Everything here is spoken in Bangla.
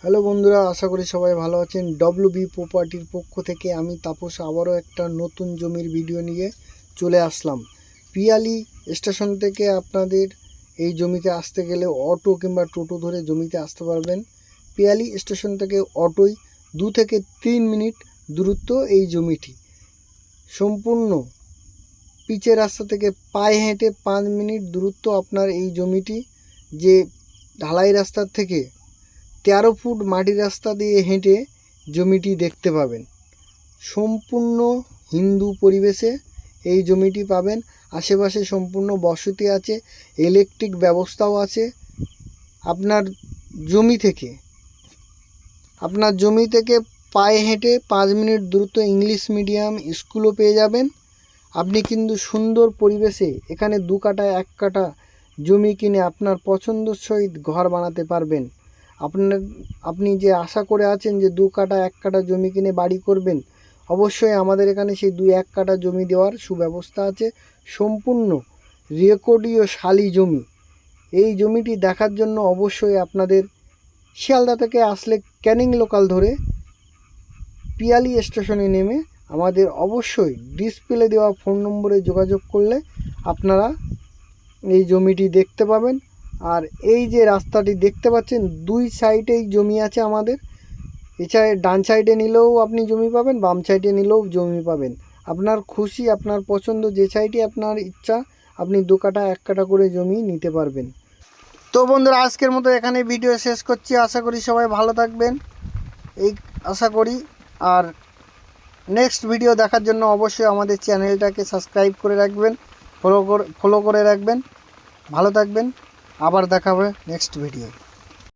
হ্যালো বন্ধুরা, আশা করি সবাই ভালো আছেন। ডব্লিউবি প্রপার্টির পক্ষ থেকে আমি তাপস আবারও একটা নতুন জমির ভিডিও নিয়ে চলে আসলাম। পিয়ালি স্টেশন থেকে আপনাদের এই জমিতে আসতে গেলে অটো কিংবা টোটো ধরে জমিতে আসতে পারবেন। পিয়ালি স্টেশন থেকে অটোয় 2 থেকে 3 মিনিট দূরত্ব এই জমিটি। সম্পূর্ণ পিচের রাস্তা থেকে পায়ে হেঁটে 5 মিনিট দূরত্ব আপনার এই জমিটি। যে ঢালাই রাস্তার থেকে 13 ফুট মাটির রাস্তা দিয়ে হেঁটে জমিটি দেখতে পাবেন। সম্পূর্ণ হিন্দু পরিবেশে এই জমিটি পাবেন। আশেপাশে সম্পূর্ণ বসতি আছে, ইলেকট্রিক ব্যবস্থাও আছে। আপনার জমি থেকে পায়ে হেঁটে 5 মিনিট দূরত্ব ইংলিশ মিডিয়াম স্কুলও পেয়ে যাবেন। আপনি কিন্তু সুন্দর পরিবেশে এখানে 2 কাঠা 1 কাঠা জমি কিনে আপনার পছন্দ সহিত ঘর বানাতে পারবেন। আপনি যে আশা করে আছেন যে 2 কাঠা 1 কাঠা জমি কিনে বাড়ি করবেন, অবশ্যই আমাদের এখানে সেই 2-1 কাঠা জমি দেওয়ার সুব্যবস্থা আছে। সম্পূর্ণ রেকর্ডীয় শালি জমি। এই জমিটি দেখার জন্য অবশ্যই আপনাদের শিয়ালদা থেকে আসলে ক্যানিং লোকাল ধরে পিয়ালি স্টেশনে নেমে আমাদের অবশ্যই ডিসপ্লে দেওয়া ফোন নম্বরে যোগাযোগ করলে আপনারা এই জমিটি দেখতে পাবেন। আর এই যে রাস্তাটি দেখতে পাচ্ছেন, 2 সাইডেই জমি আছে আমাদের। এছাড়া ডান সাইডে নিলেও আপনি জমি পাবেন, বাম সাইডে নিলেও জমি পাবেন। আপনার খুশি, আপনার পছন্দ, যে সাইডে আপনার ইচ্ছা আপনি 2 কাঠা 1 কাঠা করে জমি নিতে পারবেন। তো বন্ধুরা, আজকের মতো এখানে ভিডিও শেষ করছি। আশা করি সবাই ভালো থাকবেন, এই আশা করি। আর নেক্সট ভিডিও দেখার জন্য অবশ্যই আমাদের চ্যানেলটাকে সাবস্ক্রাইব করে রাখবেন, ফলো করে রাখবেন। ভালো থাকবেন, আবার দেখা হবে নেক্সট ভিডিও।